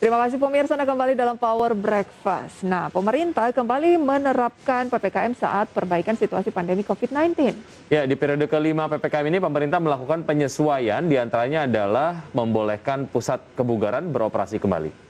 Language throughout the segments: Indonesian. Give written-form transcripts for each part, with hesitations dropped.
Terima kasih pemirsa, Anda kembali dalam Power Breakfast. Nah, pemerintah kembali menerapkan PPKM saat perbaikan situasi pandemi COVID-19. Ya, di periode kelima PPKM ini pemerintah melakukan penyesuaian, diantaranya adalah membolehkan pusat kebugaran beroperasi kembali.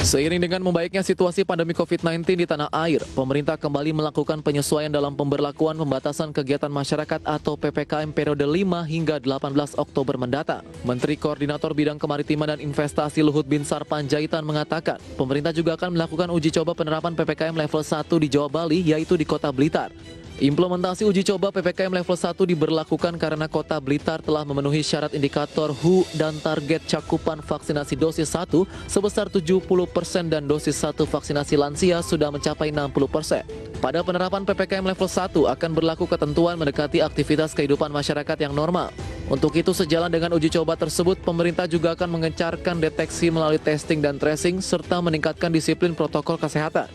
Seiring dengan membaiknya situasi pandemi COVID-19 di tanah air, pemerintah kembali melakukan penyesuaian dalam pemberlakuan pembatasan kegiatan masyarakat atau PPKM periode 5 hingga 18 Oktober mendatang. Menteri Koordinator Bidang Kemaritiman dan Investasi Luhut Binsar Panjaitan mengatakan, pemerintah juga akan melakukan uji coba penerapan PPKM level 1 di Jawa Bali, yaitu di Kota Blitar. Implementasi uji coba PPKM level 1 diberlakukan karena Kota Blitar telah memenuhi syarat indikator WHO dan target cakupan vaksinasi dosis 1 sebesar 70% dan dosis 1 vaksinasi lansia sudah mencapai 60%. Pada penerapan PPKM level 1 akan berlaku ketentuan mendekati aktivitas kehidupan masyarakat yang normal. Untuk itu, sejalan dengan uji coba tersebut, pemerintah juga akan mengencarkan deteksi melalui testing dan tracing serta meningkatkan disiplin protokol kesehatan.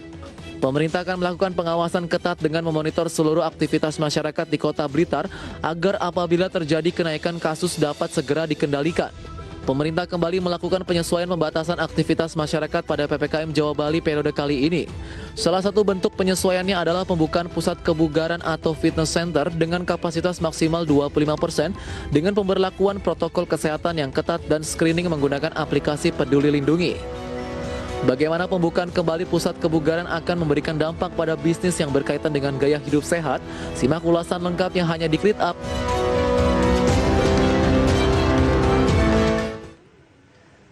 Pemerintah akan melakukan pengawasan ketat dengan memonitor seluruh aktivitas masyarakat di Kota Blitar agar apabila terjadi kenaikan kasus dapat segera dikendalikan. Pemerintah kembali melakukan penyesuaian pembatasan aktivitas masyarakat pada PPKM Jawa Bali periode kali ini. Salah satu bentuk penyesuaiannya adalah pembukaan pusat kebugaran atau fitness center dengan kapasitas maksimal 25% dengan pemberlakuan protokol kesehatan yang ketat dan screening menggunakan aplikasi Peduli Lindungi. Bagaimana pembukaan kembali pusat kebugaran akan memberikan dampak pada bisnis yang berkaitan dengan gaya hidup sehat? Simak ulasan lengkapnya hanya di Klit Up.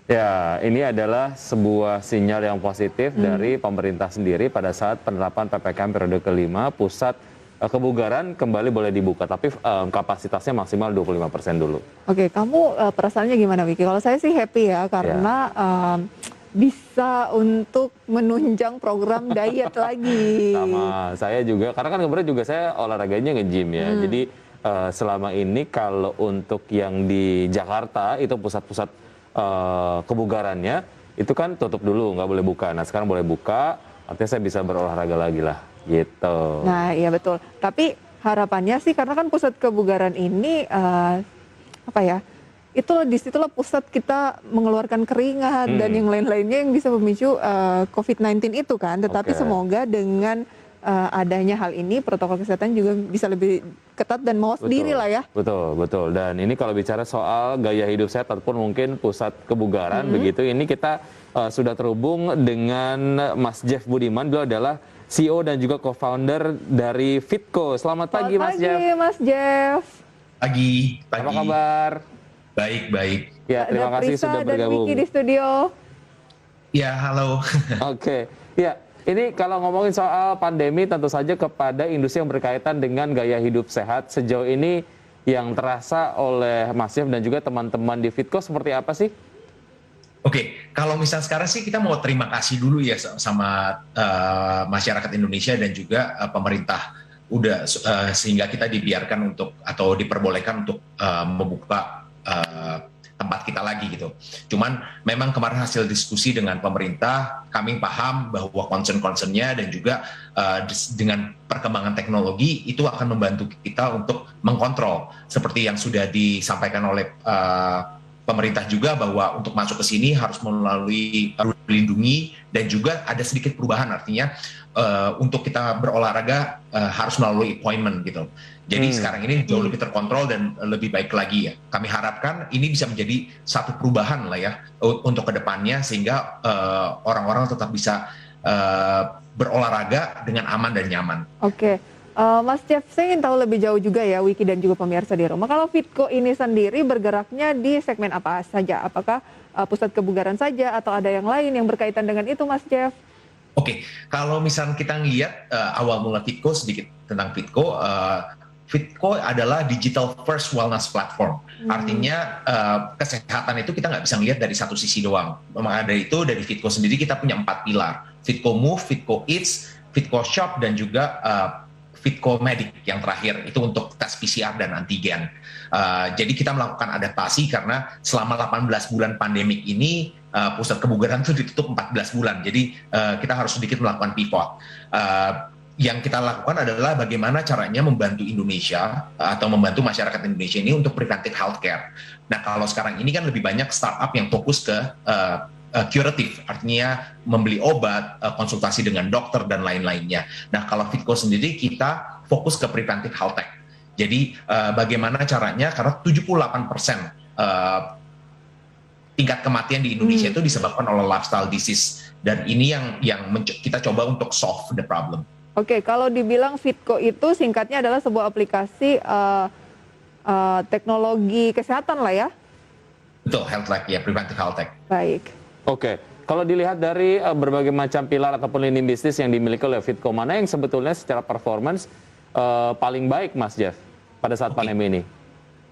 Ya, ini adalah sebuah sinyal yang positif dari pemerintah sendiri pada saat penerapan PPKM periode kelima, pusat kebugaran kembali boleh dibuka, tapi kapasitasnya maksimal 25% dulu. Oke, kamu perasaannya gimana, Wiki? Kalau saya sih happy ya, karena bisa untuk menunjang program diet lagi. Sama saya juga, karena kan kemarin juga saya olahraganya nge-gym ya. Jadi selama ini kalau untuk yang di Jakarta itu pusat-pusat kebugarannya itu kan tutup dulu, nggak boleh buka. Nah sekarang boleh buka, artinya saya bisa berolahraga lagi lah, gitu. Nah iya betul, tapi harapannya sih karena kan pusat kebugaran ini apa ya, itu disitulah pusat kita mengeluarkan keringat dan yang lain-lainnya yang bisa memicu COVID-19 itu kan. Tetapi semoga dengan adanya hal ini protokol kesehatan juga bisa lebih ketat dan mawas diri lah ya. Betul. Dan ini kalau bicara soal gaya hidup sehat ataupun mungkin pusat kebugaran begitu, ini kita sudah terhubung dengan Mas Jeff Budiman. Beliau adalah CEO dan juga co-founder dari Fitco. Selamat pagi, Mas Jeff. Selamat pagi, Mas Jeff. Pagi. Apa kabar? Baik. Ya, terima kasih sudah bergabung. Dan Wiki di studio. Ya, halo. Oke. Ya, ini kalau ngomongin soal pandemi tentu saja kepada industri yang berkaitan dengan gaya hidup sehat. Sejauh ini yang terasa oleh Mas Jeff dan juga teman-teman di Fitco seperti apa sih? Oke, kalau misal sekarang sih kita mau terima kasih dulu ya sama masyarakat Indonesia dan juga pemerintah. Sehingga kita dibiarkan untuk atau diperbolehkan untuk membuka tempat kita lagi gitu. Cuman memang kemarin hasil diskusi dengan pemerintah, kami paham bahwa concern-concernnya dan juga dengan perkembangan teknologi itu akan membantu kita untuk mengkontrol seperti yang sudah disampaikan oleh pemerintah juga bahwa untuk masuk ke sini harus melalui lindungi dan juga ada sedikit perubahan, artinya untuk kita berolahraga harus melalui appointment gitu. Jadi sekarang ini jauh lebih terkontrol dan lebih baik lagi ya. Kami harapkan ini bisa menjadi satu perubahan lah ya untuk kedepannya sehingga orang-orang tetap bisa berolahraga dengan aman dan nyaman. Oke. Mas Jeff, saya ingin tahu lebih jauh juga ya, Wiki dan juga pemirsa di rumah. Kalau Fitco ini sendiri bergeraknya di segmen apa saja? Apakah pusat kebugaran saja atau ada yang lain yang berkaitan dengan itu, Mas Jeff? Oke, kalau misalnya kita ngelihat awal mula Fitco, sedikit tentang Fitco. Fitco adalah digital first wellness platform. Artinya kesehatan itu kita nggak bisa ngelihat dari satu sisi doang. Maka dari itu dari Fitco sendiri kita punya 4 pilar. Fitco Move, Fitco Eats, Fitco Shop, dan juga Fitco Medic yang terakhir itu untuk tes PCR dan antigen. Jadi kita melakukan adaptasi karena selama 18 bulan pandemik ini pusat kebugaran itu ditutup 14 bulan. Jadi kita harus sedikit melakukan pivot. yang kita lakukan adalah bagaimana caranya membantu Indonesia atau membantu masyarakat Indonesia ini untuk preventive healthcare. Nah, kalau sekarang ini kan lebih banyak startup yang fokus ke curative, artinya membeli obat, konsultasi dengan dokter dan lain-lainnya. Nah, kalau Fitco sendiri kita fokus ke preventive health tech. Jadi bagaimana caranya, karena 78% tingkat kematian di Indonesia itu disebabkan oleh lifestyle disease, dan ini yang kita coba untuk solve the problem. Oke, kalau dibilang Fitco itu singkatnya adalah sebuah aplikasi teknologi kesehatan lah ya? Betul, health tech ya, preventive health tech. Baik. Oke, kalau dilihat dari berbagai macam pilar ataupun lini bisnis yang dimiliki oleh Fitco, mana yang sebetulnya secara performance paling baik, Mas Jeff, pada saat pandemi ini?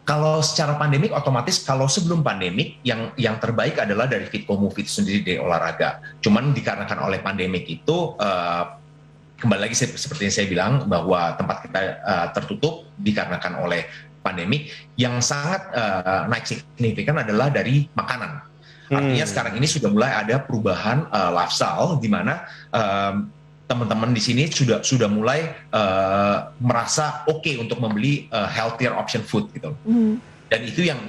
Kalau secara pandemik, otomatis kalau sebelum pandemik yang terbaik adalah dari Fitco Move itu sendiri, dari olahraga. Cuman dikarenakan oleh pandemik itu, kembali lagi seperti yang saya bilang, bahwa tempat kita tertutup dikarenakan oleh pandemik, yang sangat naik signifikan adalah dari makanan. Artinya sekarang ini sudah mulai ada perubahan lifestyle, di mana teman-teman di sini sudah mulai merasa oke untuk membeli healthier option food gitu. Dan itu yang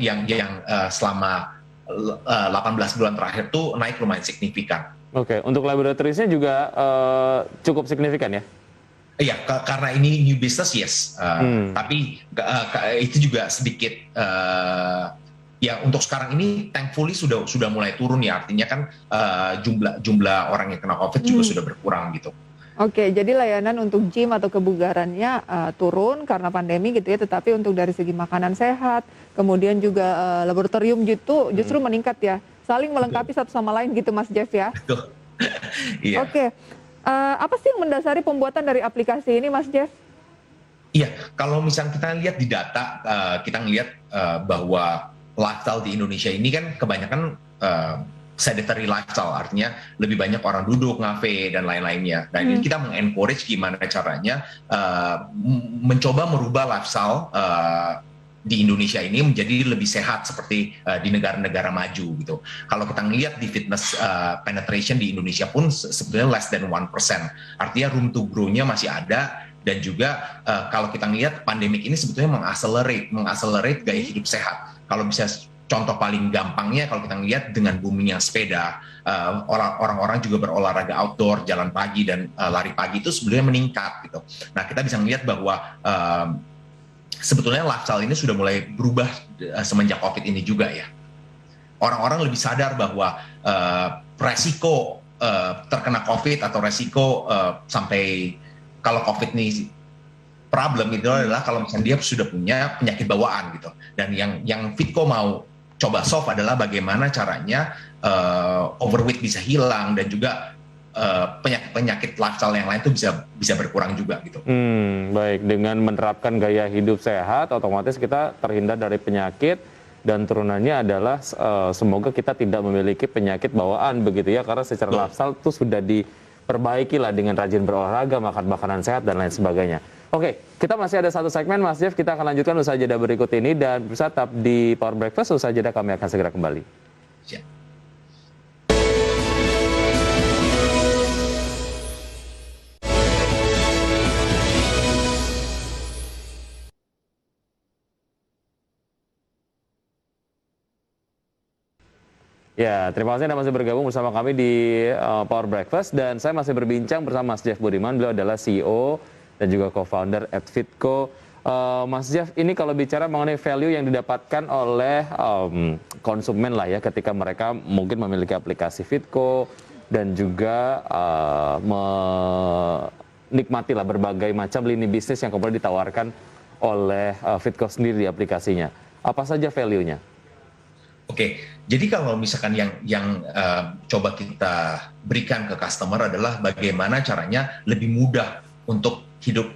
selama 18 bulan terakhir tuh naik lumayan signifikan. Oke, untuk laboratorisnya juga cukup signifikan ya? Iya, karena ini new business, yes. Tapi itu juga sedikit, ya untuk sekarang ini thankfully sudah mulai turun ya. Artinya kan jumlah orang yang kena COVID juga sudah berkurang gitu. Oke, jadi layanan untuk gym atau kebugarannya turun karena pandemi gitu ya, tetapi untuk dari segi makanan sehat, kemudian juga laboratorium gitu justru meningkat ya. Saling melengkapi satu sama lain gitu, Mas Jeff ya. Betul. Iya. Oke, apa sih yang mendasari pembuatan dari aplikasi ini, Mas Jeff? Iya, kalau misalnya kita lihat di data, kita ngelihat bahwa lifestyle di Indonesia ini kan kebanyakan sedentary lifestyle, artinya lebih banyak orang duduk, ngafe, dan lain-lainnya. Dan ini kita mengencourage gimana caranya mencoba merubah lifestyle di Indonesia ini menjadi lebih sehat seperti di negara-negara maju gitu. Kalau kita ngelihat di fitness penetration di Indonesia pun sebenarnya less than 1%. Artinya room to grow-nya masih ada, dan juga kalau kita ngelihat pandemik ini sebetulnya mengaccelerate gaya hidup sehat. Kalau bisa contoh paling gampangnya, kalau kita ngelihat dengan boomingnya sepeda, orang-orang juga berolahraga outdoor, jalan pagi dan lari pagi itu sebenarnya meningkat gitu. Nah, kita bisa melihat bahwa sebetulnya lifestyle ini sudah mulai berubah semenjak COVID ini juga ya. Orang-orang lebih sadar bahwa resiko terkena COVID atau resiko sampai kalau COVID ini problem itu adalah kalau misalnya dia sudah punya penyakit bawaan gitu. Dan yang Fitco mau coba solve adalah bagaimana caranya overweight bisa hilang, dan juga penyakit lifestyle yang lain itu bisa berkurang juga gitu. Baik, dengan menerapkan gaya hidup sehat, otomatis kita terhindar dari penyakit, dan turunannya adalah semoga kita tidak memiliki penyakit bawaan begitu ya, karena secara lifestyle itu sudah diperbaiki lah dengan rajin berolahraga, makan makanan sehat dan lain sebagainya. Oke, kita masih ada satu segmen, Mas Jeff, kita akan lanjutkan usaha jeda berikut ini, dan tetap di Power Breakfast. Usaha jeda kami akan segera kembali. Siap. Ya, terima kasih Anda masih bergabung bersama kami di Power Breakfast, dan saya masih berbincang bersama Mas Jeff Budiman. Beliau adalah CEO dan juga co-founder at Fitco. Mas Jeff, ini kalau bicara mengenai value yang didapatkan oleh konsumen lah ya, ketika mereka mungkin memiliki aplikasi Fitco dan juga menikmati lah berbagai macam lini bisnis yang kemudian ditawarkan oleh Fitco sendiri di aplikasinya. Apa saja value-nya? Oke, jadi kalau misalkan yang coba kita berikan ke customer adalah bagaimana caranya lebih mudah untuk hidup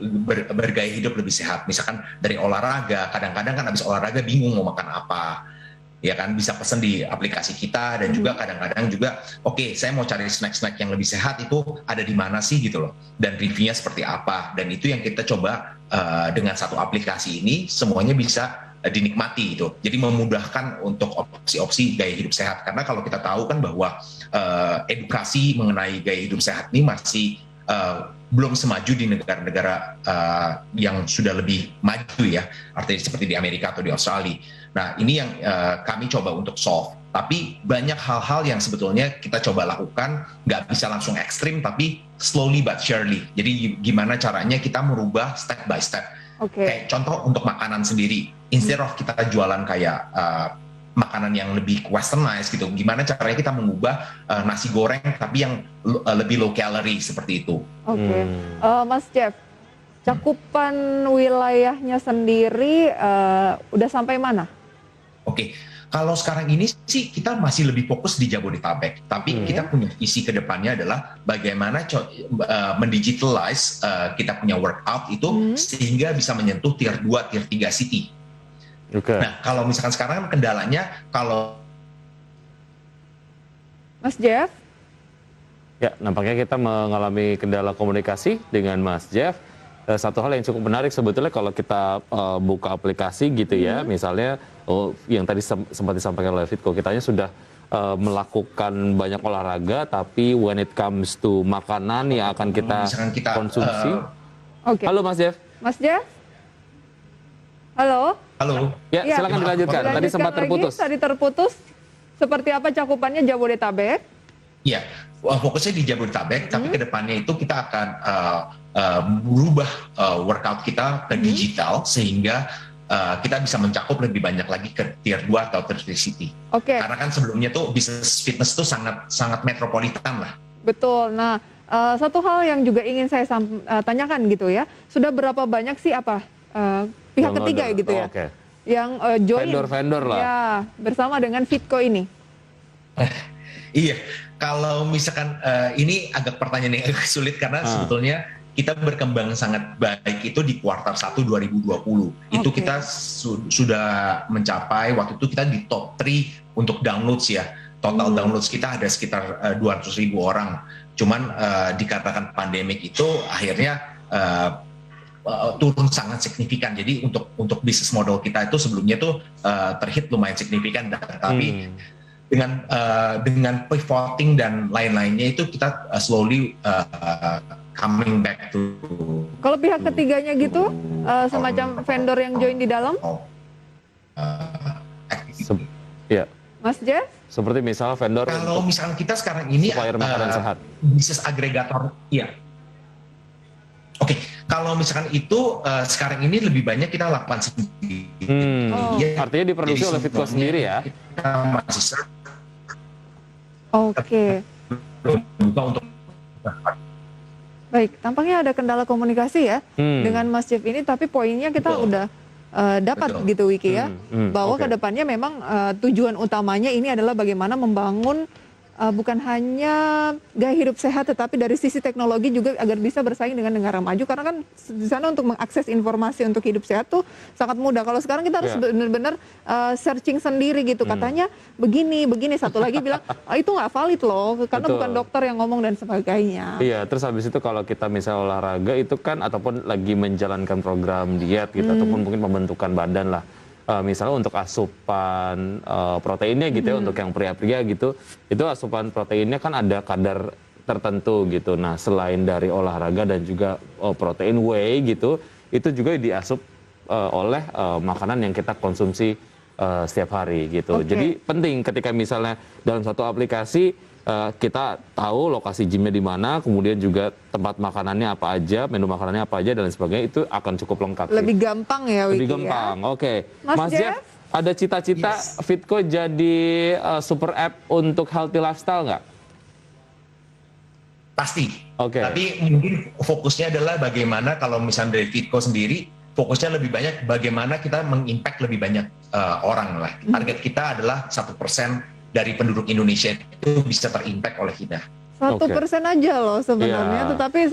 bergaya hidup lebih sehat. Misalkan dari olahraga, kadang-kadang kan habis olahraga bingung mau makan apa, ya kan, bisa pesen di aplikasi kita. Dan juga kadang-kadang juga, oke, saya mau cari snack-snack yang lebih sehat, itu ada di mana sih gitu loh, dan reviewnya seperti apa. Dan itu yang kita coba dengan satu aplikasi ini semuanya bisa dinikmati itu. Jadi memudahkan untuk opsi-opsi gaya hidup sehat. Karena kalau kita tahu kan bahwa edukasi mengenai gaya hidup sehat ini masih belum semaju di negara-negara yang sudah lebih maju ya, artinya seperti di Amerika atau di Australia. Nah, ini yang kami coba untuk solve. Tapi banyak hal-hal yang sebetulnya kita coba lakukan, nggak bisa langsung ekstrim, tapi slowly but surely. Jadi gimana caranya kita merubah step by step. Kayak contoh untuk makanan sendiri, instead of kita jualan kayak makanan yang lebih westernized gitu, gimana caranya kita mengubah nasi goreng tapi yang lebih low calorie seperti itu. Mas Jeff, cakupan wilayahnya sendiri udah sampai mana? Kalau sekarang ini sih kita masih lebih fokus di Jabodetabek, tapi kita punya visi ke depannya adalah bagaimana mendigitalize kita punya workout itu sehingga bisa menyentuh tier 2, tier 3 city. Nah, kalau misalkan sekarang kendalanya kalau Mas Jeff? Ya, nampaknya kita mengalami kendala komunikasi dengan Mas Jeff. Satu hal yang cukup menarik sebetulnya kalau kita buka aplikasi gitu ya, misalnya yang tadi sempat disampaikan oleh Fitko, kitanya sudah melakukan banyak olahraga, tapi when it comes to makanan yang akan kita konsumsi. Halo Mas Jeff. Mas Jeff? Halo? Halo. Ya, silakan dilanjutkan. Tadi sempat terputus. Tadi terputus. Seperti apa cakupannya Jabodetabek? Ya, fokusnya di Jabodetabek, tapi kedepannya itu kita akan berubah workout kita ke digital sehingga kita bisa mencakup lebih banyak lagi ke tier 2 atau tier 3 city. Karena kan sebelumnya tuh bisnis fitness tuh sangat metropolitan lah. Betul. Nah, satu hal yang juga ingin saya tanyakan gitu ya, sudah berapa banyak sih pihak ketiga gitu ya, yang join vendor-vendor lah ya bersama dengan Fitko ini? Iya, kalau misalkan ini agak pertanyaan yang agak sulit karena sebetulnya kita berkembang sangat baik itu di kuartal 1 2020. Itu kita sudah mencapai, waktu itu kita di top 3 untuk downloads ya. Total downloads kita ada sekitar 200.000 orang. Cuman dikatakan pandemik itu akhirnya turun sangat signifikan. Jadi untuk bisnis model kita itu sebelumnya tuh terhit lumayan signifikan, tapi dengan pivoting dan lain-lainnya itu kita slowly coming back to. Kalau pihak ketiganya gitu, semacam vendor yang join di dalam? Ya. Mas Jeff? Seperti misal vendor. Kalau misalnya kita sekarang ini makanan sehat. Bisnis agregator, iya. Kalau misalkan itu sekarang ini lebih banyak kita lakukan sendiri. Artinya diproduksi oleh Fitko sendiri ya? Kita masih buka untuk. Baik, tampaknya ada kendala komunikasi ya dengan Mas Jeff ini, tapi poinnya kita udah dapat gitu Wiki ya, bahwa kedepannya memang tujuan utamanya ini adalah bagaimana membangun bukan hanya gaya hidup sehat, tetapi dari sisi teknologi juga agar bisa bersaing dengan negara maju, karena kan di sana untuk mengakses informasi untuk hidup sehat tuh sangat mudah. Kalau sekarang kita harus benar-benar searching sendiri gitu, katanya begini, satu lagi bilang itu nggak valid loh, karena bukan dokter yang ngomong dan sebagainya. Iya, terus habis itu kalau kita misal olahraga itu kan, ataupun lagi menjalankan program diet gitu, ataupun mungkin pembentukan badan lah. Misalnya untuk asupan proteinnya gitu ya, untuk yang pria-pria gitu, itu asupan proteinnya kan ada kadar tertentu gitu. Nah, selain dari olahraga dan juga protein whey gitu, itu juga diasup oleh makanan yang kita konsumsi setiap hari gitu. Jadi penting ketika misalnya dalam satu aplikasi kita tahu lokasi gymnya di mana, kemudian juga tempat makanannya apa aja, menu makanannya apa aja dan sebagainya, itu akan cukup lengkap. Lebih gampang ya Wiki. Lebih gampang, Mas Jeff, ada cita-cita Fitko jadi super app untuk healthy lifestyle nggak? Pasti. Tapi mungkin fokusnya adalah bagaimana kalau misalnya dari Fitko sendiri, fokusnya lebih banyak bagaimana kita mengimpact lebih banyak orang lah. Target kita adalah 1% dari penduduk Indonesia itu bisa terimpact oleh kita. 1% aja loh sebenarnya, tetapi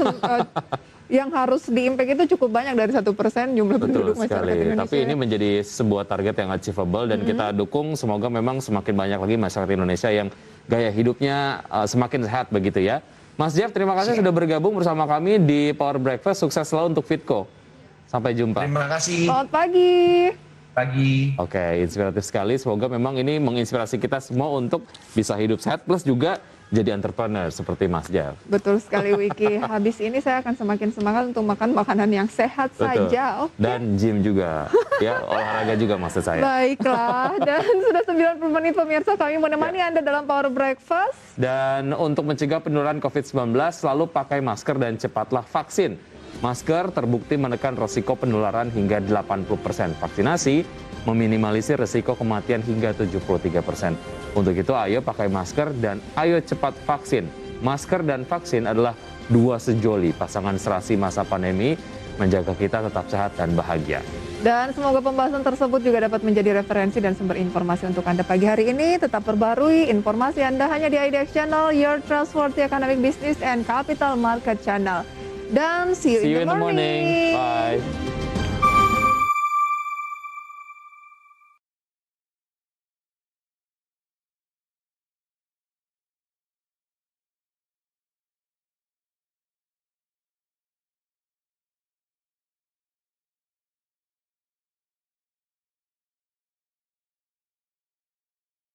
yang harus diimpact itu cukup banyak dari 1% jumlah penduduk masyarakat Indonesia. Tapi ini menjadi sebuah target yang achievable dan kita dukung, semoga memang semakin banyak lagi masyarakat Indonesia yang gaya hidupnya semakin sehat begitu ya. Mas Jeff, terima kasih sudah bergabung bersama kami di Power Breakfast. Sukses selalu untuk Fitko. Sampai jumpa. Terima kasih. Selamat pagi. Inspiratif sekali. Semoga memang ini menginspirasi kita semua untuk bisa hidup sehat, plus juga jadi entrepreneur seperti Mas Jeff. Betul sekali Wiki. Habis ini saya akan semakin semangat untuk makan makanan yang sehat Betul. saja. Oke. Dan gym juga, ya olahraga juga maksud saya. Baiklah, dan sudah 90 menit pemirsa kami menemani Anda dalam Power Breakfast. Dan untuk mencegah penularan COVID-19, selalu pakai masker dan cepatlah vaksin. Masker terbukti menekan resiko penularan hingga 80%. Vaksinasi meminimalisir resiko kematian hingga 73%. Untuk itu, ayo pakai masker dan ayo cepat vaksin. Masker dan vaksin adalah dua sejoli pasangan serasi masa pandemi menjaga kita tetap sehat dan bahagia. Dan semoga pembahasan tersebut juga dapat menjadi referensi dan sumber informasi untuk Anda pagi hari ini. Tetap perbarui informasi Anda hanya di IDX Channel, Your Trustworthy Economic Business and Capital Market Channel. Dan see you in the morning. Bye.